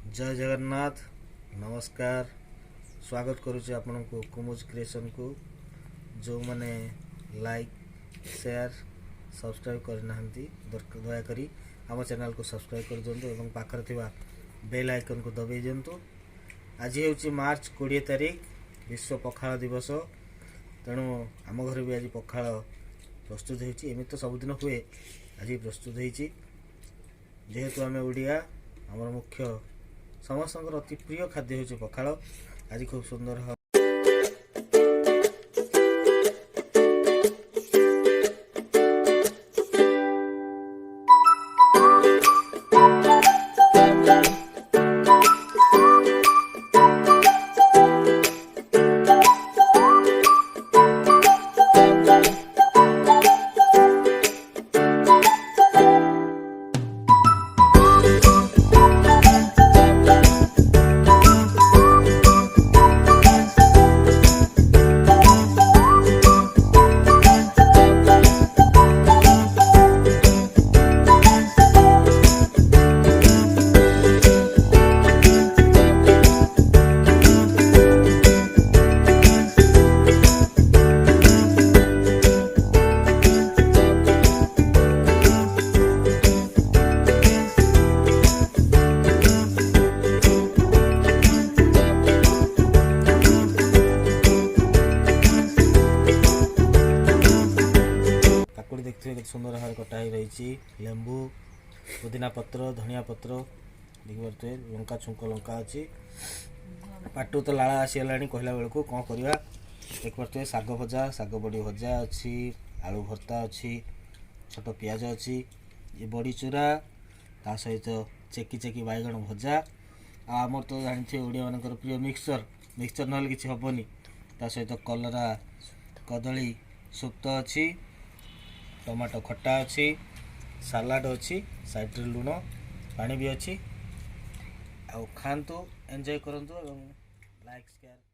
जय जगन्नाथ नमस्कार स्वागत करुच्ची आपण को कुमुज क्रिएशन को जो मैंने लाइक शेयर सब्सक्राइब करना दयाकोरी आम चैनल को सब्सक्राइब कर दिंतु और पाखर थिबा बेल आइकन को दबाई दिंतु। आज हूँ मार्च 20 तारिख विश्व पखाल दिवस। तेणु आम घर भी आज पखाल प्रस्तुत होती तो सबुदिन हुए आज प्रस्तुत होती जेहेतु आम ओडिया आमर मुख्य समस्त अति प्रिय खाद्य हूँ पखाल। आज खूब सुंदर देखते सुंदर भाव कटा रही लेंबू पुदीना पत्र धनिया पत्र देखिए लंका छुंक लंका अच्छी पाटू तो लाला आसीगला कहला बेलू कौन करवा देखिए शाग भजा शाग बड़ी भजा अच्छी आलू भर्ता अच्छी छोट पियाज अच्छी ये बड़ी चूरा ता सहित चेकी चेकी बैगण भजा आमर तो जानते ओडिया मान प्रिय मिक्सचर मिक्सचर ना कि हेनी ता सहित कलरा कदली सुप्त अच्छी टमाटो खट्टा अच्छी सालाड अच्छी साइड लुण पानी भी अच्छी आ खातु एंजॉय करंतु लाइक शेयर।